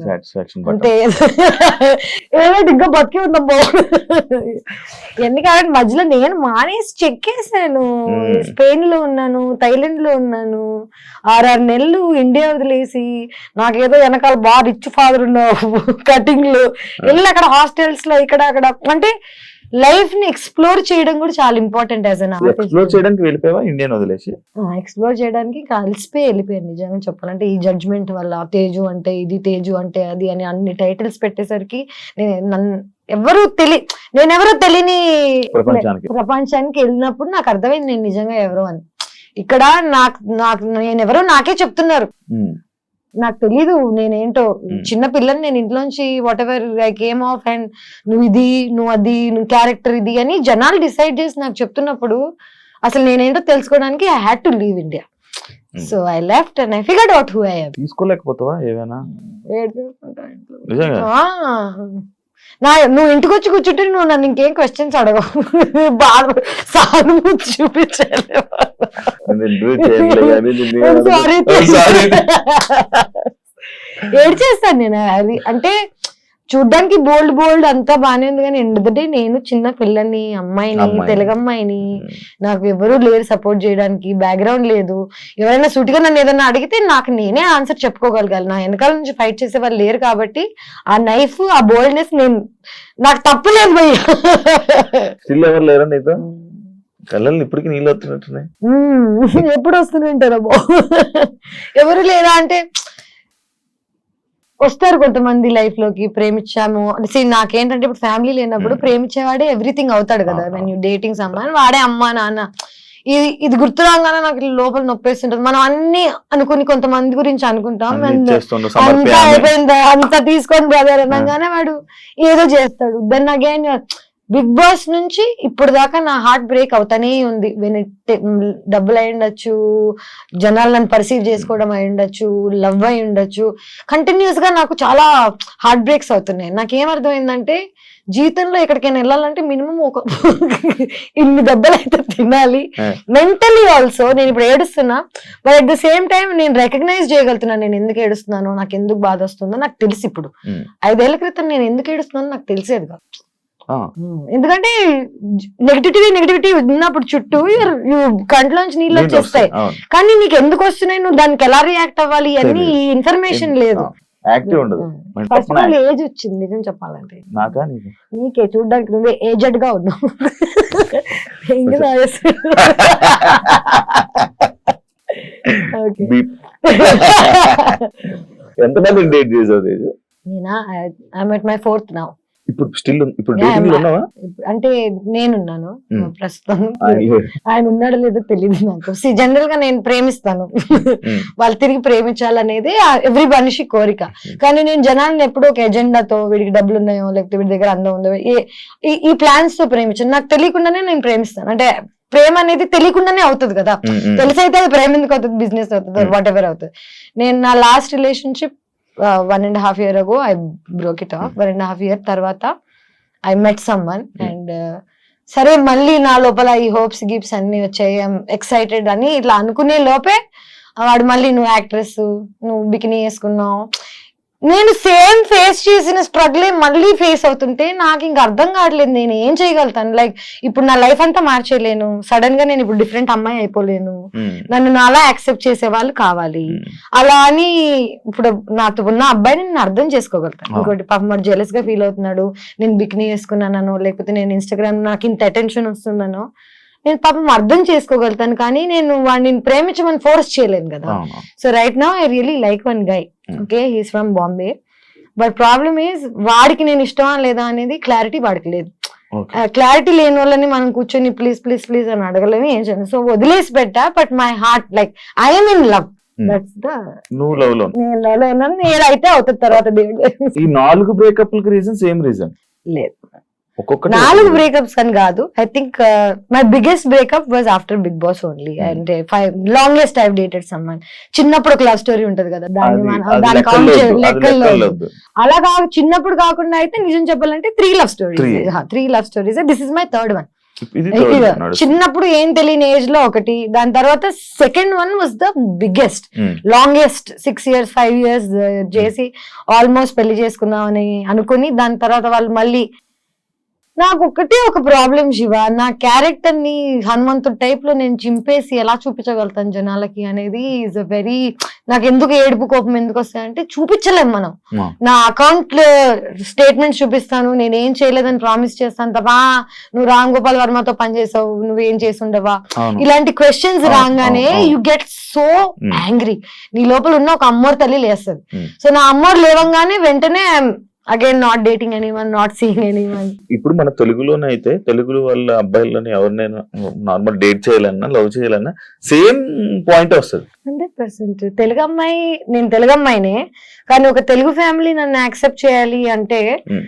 Satisfaction అంటే ఏమైనా ఇంకా బతికి ఉందాం ఎందుకంటే మధ్యలో నేను మానేసి చెక్కేసాను. స్పెయిన్ లో ఉన్నాను, థైలాండ్ లో ఉన్నాను, 6 నెలలు ఇండియా వదిలేసి నాకేదో వెనకాల బాగా రిచ్ ఫాదర్ ఉన్న కటింగ్ లో వెళ్ళి అక్కడ హాస్టల్స్ లో ఇక్కడ అక్కడ అంటే లైఫ్ ని ఎక్స్ప్లోర్ చేయడం కూడా చాలా important as an artist. Explore చేయడానికి వెళ్ళిపోయావా ఇండియన్ వదిలేసి? ఎక్స్ప్లోర్ చేయడానికి కలిసిపోయి వెళ్ళిపోయాను నిజంగా చెప్పాలంటే. ఈ జడ్జ్మెంట్ వల్ల తేజు అంటే ఇది, తేజు అంటే అది అని అన్ని టైటిల్స్ పెట్టేసరికి నేనెవరో తెలియని ప్రపంచానికి వెళ్ళినప్పుడు నాకు అర్థమైంది నేను నిజంగా ఎవరో అని. ఇక్కడ నేనెవరో నాకే చెప్తున్నారు, నాకు తెలీదు నేనేంటో. చిన్న పిల్లని నేను ఇంట్లోంచి what ever I came of and నువ్వు ఇది, నువ్వు అది, నువ్వు క్యారెక్టర్ ఇది అని జనాలు డిసైడ్ చేసి నాకు చెప్తున్నప్పుడు అసలు నేనేంటో తెలుసుకోవడానికి I had to leave India. So I left and I figured out who I am. తీసుకోలేకపోతావా ఏమైనా? నువ్వు ఇంటికి వచ్చి కూర్చుంటే నువ్వు నన్ను ఇంకేం క్వశ్చన్స్ అడగవు, బాగా సానుభూతి చూపించాలి. ఏడ్చేస్తాను నేను. అది అంటే చూడ్డానికి బోల్డ్ అంతా బానే ఉంది కానీ ఎందుకంటే నేను చిన్న పిల్లని, అమ్మాయిని, తెలుగు అమ్మాయిని, నాకు ఎవరు లేరు సపోర్ట్ చేయడానికి, బ్యాక్గ్రౌండ్ లేదు. ఎవరైనా సూటిగా నన్ను ఏదైనా అడిగితే నాకు నేనే ఆన్సర్ చెప్పుకోగలగాలి. నా వెనకాల నుంచి ఫైట్ చేసే వాళ్ళు లేరు కాబట్టి ఆ నైఫ్, ఆ బోల్డ్నెస్ నాకు తప్పులేదు భయ్య. కళ్ళని ఇప్పటికి నీళ్ళు వస్తున్నట్టున్నాయి. ఎప్పుడు వస్తున్నాయంటారా ఎవరు లేరా అంటే వస్తారు కొంతమంది లైఫ్ లోకి. ప్రేమించాము నాకేంటంటే ఇప్పుడు ఫ్యామిలీ లేనప్పుడు ప్రేమించేవాడే ఎవ్రీథింగ్ అవుతాడు కదా. వెన్ యూ డేటింగ్ సమ్వన్ వాడే అమ్మా నాన్న. ఇది గుర్తు రాగానే నాకు లోపల నొప్పేస్తుంటది. మనం అన్ని అనుకుని కొంతమంది గురించి అనుకుంటాం, అంతా అయిపోయింది అంతా తీసుకొని బ్రదర్ అనగానే వాడు ఏదో చేస్తాడు. దెన్ అగైన్ బిగ్ బాస్ నుంచి ఇప్పుడు దాకా నా హార్ట్ బ్రేక్ అవుతానే ఉంది. డబ్బులు అయి ఉండొచ్చు, జనాలు నన్ను పర్సీవ్ చేసుకోవడం అయి ఉండొచ్చు, లవ్ అయి ఉండొచ్చు, కంటిన్యూస్ గా నాకు చాలా హార్ట్ బ్రేక్స్ అవుతున్నాయి. నాకేమర్థమైందంటే జీవితంలో ఎక్కడికైనా వెళ్ళాలంటే మినిమం ఇన్ని దెబ్బలు అయితే తినాలి. మెంటలీ ఆల్సో నేను ఇప్పుడు ఏడుస్తున్నా, but at the same time నేను రికగ్నైజ్ చేయగలుగుతున్నాను నేను ఎందుకు ఏడుస్తున్నానో, నాకు ఎందుకు బాధ వస్తుందో నాకు తెలిసి. ఇప్పుడు 5 ఏళ్ల క్రితం నేను ఎందుకు ఏడుస్తున్నానో నాకు తెలిసేది కాదు. ఎందుకంటే నెగిటివిటీ ఉన్నప్పుడు చుట్టూ కంట్లోంచి నీళ్ళు వచ్చేస్తాయి, కానీ నీకు ఎందుకు వస్తున్నాయి, నువ్వు దానికి ఎలా రియాక్ట్ అవ్వాలి అన్ని ఇన్ఫర్మేషన్ లేదు. ఫస్ట్ ఆల్ ఏజ్ వచ్చింది నిజం చెప్పాలంటే. నీకే చూడ్డానికి నువ్వే ఏజెడ్ గా ఉన్నావు. నేనా I'm at my 4th now. అంటే నేనున్నాను ప్రస్తుతం, ఆయన ఉన్నాడో లేదో తెలియదు నాకు. జనరల్ గా నేను ప్రేమిస్తాను, వాళ్ళు తిరిగి ప్రేమించాలనేది ఎవ్రీ మనిషి కోరిక. కానీ నేను జనాలను ఎప్పుడూ ఒక ఎజెండాతో వీడికి డబ్బులు ఉన్నాయో లేకపోతే వీడి దగ్గర అందం ఉందో ఈ ప్లాన్స్ తో ప్రేమించాను. నాకు తెలియకుండానే నేను ప్రేమిస్తాను. అంటే ప్రేమ అనేది తెలియకుండానే అవుతుంది కదా, తెలిసైతే అది ప్రేమ ఎందుకు అవుతుంది, బిజినెస్ అవుతుంది, వాట్ ఎవర్ అవుతుంది. నేను నా last relationship 1.5 years ago I broke it off. 1.5 years తర్వాత I met someone and సరే మళ్ళీ నా లోపల ఈ హోప్స్ గిప్స్ అన్ని వచ్చాయి, ఎక్సైటెడ్ అని ఇట్లా అనుకునే లోపే వాడు మళ్ళీ నువ్వు యాక్ట్రెస్, నువ్వు బికినీ వేసుకున్నావు. నేను సేమ్ ఫేస్ చేసిన స్ట్రగుల్ మళ్ళీ ఫేస్ అవుతుంటే నాకు ఇంకా అర్థం కావట్లేదు నేను ఏం చేయగలుగుతాను. లైక్ ఇప్పుడు నా లైఫ్ అంతా మార్చేయలేను, సడన్ గా నేను ఇప్పుడు డిఫరెంట్ అమ్మాయి అయిపోలేను, నన్ను నాలా యాక్సెప్ట్ చేసే వాళ్ళు కావాలి. అలా అని ఇప్పుడు నాతో ఉన్న అబ్బాయిని నేను అర్థం చేసుకోగలుగుతాను. ఇంకోటి పాపం వాడు జెలస్ గా ఫీల్ అవుతున్నాడు, నేను బికినీ వేసుకున్నానో లేకపోతే నేను ఇన్స్టాగ్రామ్ నాకు ఇంత అటెన్షన్ వస్తుందనో నేను పాపం అర్థం చేసుకోగలుగుతాను. కానీ నేను వాడిని ప్రేమించమని ఫోర్స్ చేయలేను కదా. So right now I really like one guy. Okay, he's from Bombay, but problem is వాడికి నేను ఇష్టమా లేదా అనేది క్లారిటీ వాడికి లేదు. క్లారిటీ లేని వాళ్ళని మనం కూర్చొని ప్లీజ్ ప్లీజ్ ప్లీజ్ అని అడగలేము, ఏం చేయాలి. సో వదిలేసి పెట్టా. But my heart like I'm in love. That's the నువ్వు లవ్ లో నేను లవ్ లో ఉన్నాను. ఏదైతే అవుతుంది తర్వాత దేవుడు. ఈ 4 బ్రేకప్లకి రీజన్ సేమ్ రీజన్ లేదు. 4 బ్రేకప్స్ అని కాదు. I think my biggest breakup was after Bigg Boss only. అంటే 5 లాంగెస్ట్ ఐ డేటెడ్ సమ్మన్. చిన్నప్పుడు ఒక లవ్ స్టోరీ ఉంటది కదా, దాని లెక్కల్లో అలా చిన్నప్పుడు కాకుండా అయితే నిజం చెప్పాలంటే 3 love stories. 3 love stories. This is my 3rd one. ఇది ఇక నడుస్తుంది. చిన్నప్పుడు ఏం తెలియని ఏజ్ లో ఒకటి, దాని తర్వాత second one was the biggest um, longest 6 years 5 years చేసి ఆల్మోస్ట్ పెళ్లి చేసుకుందామని అనుకుని దాని తర్వాత వాళ్ళు మళ్ళీ నాకు ఒకటే ఒక ప్రాబ్లం శివ, నా క్యారెక్టర్ ని హనుమంతుడు టైప్ లో నేను చింపేసి ఎలా చూపించగలుగుతాను జనాలకి అనేది ఈజ్ అ వెరీ, నాకు ఎందుకు ఏడుపు కోపం ఎందుకు వస్తాయంటే చూపించలేం మనం. ఆ, నా అకౌంట్ స్టేట్మెంట్స్ చూపిస్తాను, నేను ఏం చేయలేదని ప్రామిస్ చేస్తాను తప్ప నువ్వు రామ్ గోపాల్ వర్మతో పనిచేసావు, నువ్వేం చేసి ఉండవా, అవును. ఇలాంటి క్వశ్చన్స్ అవును, రాగానే అవును, అవును. You get so angry. నీ లోపల ఉన్న ఒక అమ్మోరు తల్లి లేస్తుంది. ఉమ్. సో నా అమ్మోరు లేవంగానే వెంటనే again not dating anyone, not seeing anyone. ఇప్పుడు మన తెలుగులోనే అయితే తెలుగు వాళ్ళ అబ్బాయిలని ఎవరినైనా నార్మల్ డేట్ చేయాలన్నా లవ్ చేయాలన్నా సేమ్ పాయింట్ వస్తుంది. 100% తెలుగు అమ్మాయి, నేను తెలుగు అమ్మాయినే కానీ ఒక తెలుగు ఫ్యామిలీ నన్ను యాక్సెప్ట్ చేయాలి అంటే ఉమ్,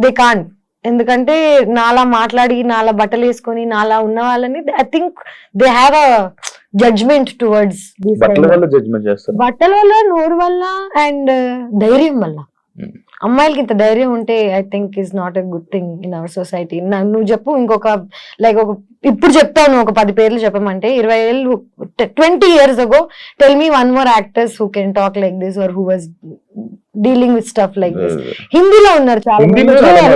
దే కాంట్. ఎందుకంటే నాలా మాట్లాడి నాలా బట్టలు వేసుకొని నాలా ఉన్న వాళ్ళని I think they have a judgment towards బట్టల వల్ల జడ్జ్మెంట్ చేస్తారు. బట్టల వల్ల, నోరు వల్ల అండ్ ధైర్యం వల్ల. ఉమ్, అమ్మాయిలకి ఇంత ధైర్యం ఉంటే I think is not a good thing in our society. నువ్వు చెప్పు ఇంకొక లైక్ ఒక ఇప్పుడు చెప్తావు నువ్వు ఒక 10 పేర్లు చెప్పమంటే 20 ఏళ్ళు 20 years ago tell me one more actors who can talk like this or who was dealing with stuff like this. హిందీలో ఉన్నారు చాలా మంది,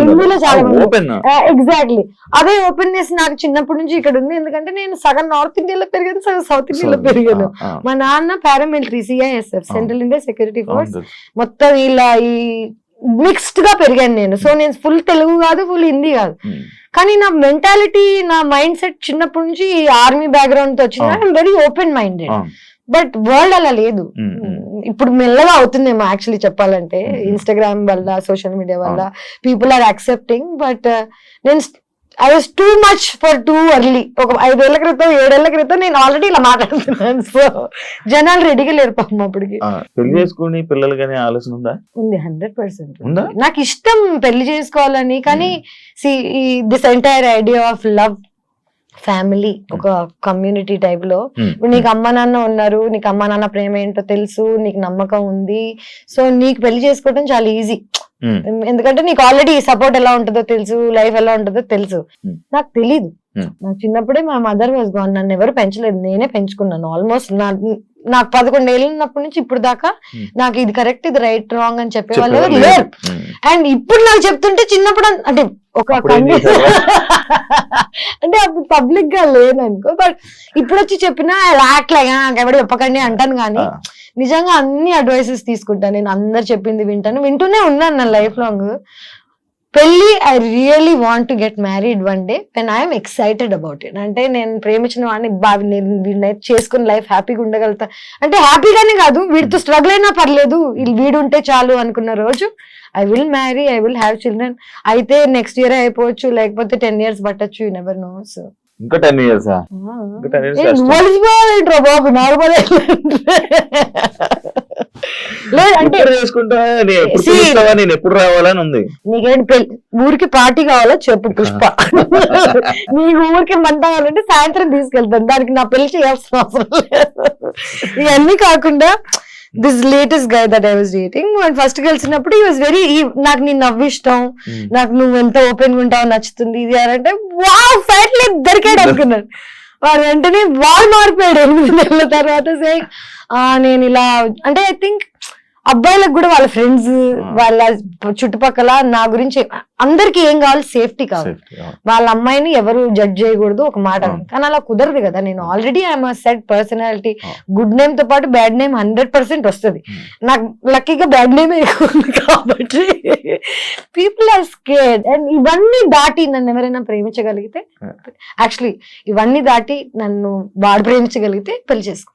హిందీలో చాలా మంది. ఓపెన్ ఎగ్జాక్ట్లీ అదే ఓపెన్నెస్ నాకు చిన్నప్పటి నుంచి ఇక్కడ ఉంది. ఎందుకంటే నేను సగం నార్త్ ఇండియాలో పెరిగాను, సగం సౌత్ ఇండియాలో పెరిగాను. మా నాన్న paramilitary CISF central India security force, మొత్తం ఇలా ఈ మిక్స్డ్ గా పెరిగాను నేను. సో నేను ఫుల్ తెలుగు కాదు, ఫుల్ హిందీ కాదు, కానీ నా మెంటాలిటీ, నా మైండ్ సెట్ చిన్నప్పటి నుంచి ఆర్మీ బ్యాక్గ్రౌండ్ తో వచ్చింది. I'm very open minded. But world అలా లేదు. ఇప్పుడు మెల్లగా అవుతుందేమో యాక్చువల్లీ చెప్పాలంటే, ఇన్స్టాగ్రామ్ వల్ల, సోషల్ మీడియా వల్ల పీపుల్ ఆర్ యాక్సెప్టింగ్. బట్ నేను I was too much for too early. ఒక 5 ఏళ్ల క్రితం 7 ఏళ్ల క్రితం నేను ఆల్రెడీ ఇలా మాట్లాడుతున్నాను. సో జనాలు రెడీగా లేరు పాపం అప్పటికి. పెళ్లి చేసుకుని పిల్లలు కానీ ఆలోచన ఉందా? ఉంది, 100% ఉందా? నాకు ఇష్టం పెళ్లి చేసుకోవాలని. కానీ this entire idea of love, family, ఒక కమ్యూనిటీ టైప్ లో, ఇప్పుడు నీకు అమ్మ నాన్న ఉన్నారు, నీకు అమ్మ నాన్న ప్రేమ ఏంటో తెలుసు, నీకు నమ్మకం ఉంది, సో నీకు పెళ్లి చేసుకోవడం చాలా ఈజీ. ఎందుకంటే నీకు ఆల్రెడీ సపోర్ట్ ఎలా ఉంటుందో తెలుసు, లైఫ్ ఎలా ఉంటుందో తెలుసు. నాకు తెలీదు. నాకు చిన్నప్పుడే మా మదర్ వాజ్ గాన్, నన్ను ఎవరు పెంచలేదు, నేనే పెంచుకున్నాను. ఆల్మోస్ట్ నాకు 11 ఏళ్ళు ఉన్నప్పటి నుంచి ఇప్పుడు దాకా నాకు ఇది కరెక్ట్, ఇది రైట్, రాంగ్ అని చెప్పే వాళ్ళు ఎవరు లేరు. అండ్ ఇప్పుడు నాకు చెప్తుంటే చిన్నప్పుడు అంటే ఒక అంటే అప్పుడు పబ్లిక్ గా లేను అనుకో, బట్ ఇప్పుడు వచ్చి చెప్పినా లాట్లేగా ఎవరు చెప్పకండి అంటాను. కానీ నిజంగా అన్ని అడ్వైసెస్ తీసుకుంటాను నేను, అందరు చెప్పింది వింటూనే ఉన్నాను నా లైఫ్ లాంగ్. పెళ్లి I really want to get married one day when I'm excited about it. అంటే నేను ప్రేమించిన వాడిని నేను వీడిని చేసుకుని లైఫ్ హ్యాపీగా ఉండగలుగుతా అంటే, హ్యాపీగానే కాదు, వీడితో స్ట్రగుల్ అయినా పర్లేదు, వీడు ఉంటే చాలు అనుకున్న రోజు I will marry, I will have children. అయితే నెక్స్ట్ ఇయర్ అయిపోవచ్చు, లేకపోతే 10 years పట్టచ్చు, యూ నెవర్ నో. సో ఇంకా 10 years బాబు నార్మల్ లేదంటే చేసుకుంటా నేను ఎప్పుడు రావాలని ఉంది. నీకేంటి ఊరికి పార్టీ కావాలో చెప్పు పుష్ప, నీకు ఊరికి మంట కావాలంటే సాయంత్రం తీసుకెళ్తాను, దానికి నా పెళ్లి చేయాల్సిన అవసరం లేదు. ఇవన్నీ కాకుండా this latest guy that I was dating, first కలిసినప్పుడు ఈ వాజ్ వెరీ, నాకు నీ నవ్వు ఇష్టం, నాకు నువ్వు ఎంత ఓపెన్ గా ఉంటావు, నచ్చుతుంది ఇది అంటే, వావ్ ఫైట్ లేదు దొరికాడు అనుకున్నాను. వాడు వెంటనే వాళ్ళు మారిపోయాడు 8 నెలల తర్వాత. సే నేను ఇలా అంటే ఐ థింక్ అబ్బాయిలకు కూడా వాళ్ళ ఫ్రెండ్స్, వాళ్ళ చుట్టుపక్కల నా గురించి అందరికి ఏం కావాలి, సేఫ్టీ కావాలి. వాళ్ళ అమ్మాయిని ఎవరు జడ్జ్ చేయకూడదు ఒక మాట, కానీ అలా కుదరదు కదా. నేను already I'm a set personality, good name తో పాటు బ్యాడ్ నేమ్ 100% వస్తుంది. నాకు లక్కీగా బ్యాడ్ నేమ్ ఎక్కువ ఉంది కాబట్టి పీపుల్ ఆర్ స్కేర్డ్. అండ్ ఇవన్నీ దాటి నన్ను ఎవరైనా ప్రేమించగలిగితే, యాక్చువల్లీ ఇవన్నీ దాటి నన్ను వాడు ప్రేమించగలిగితే పెళ్లి చేసుకో.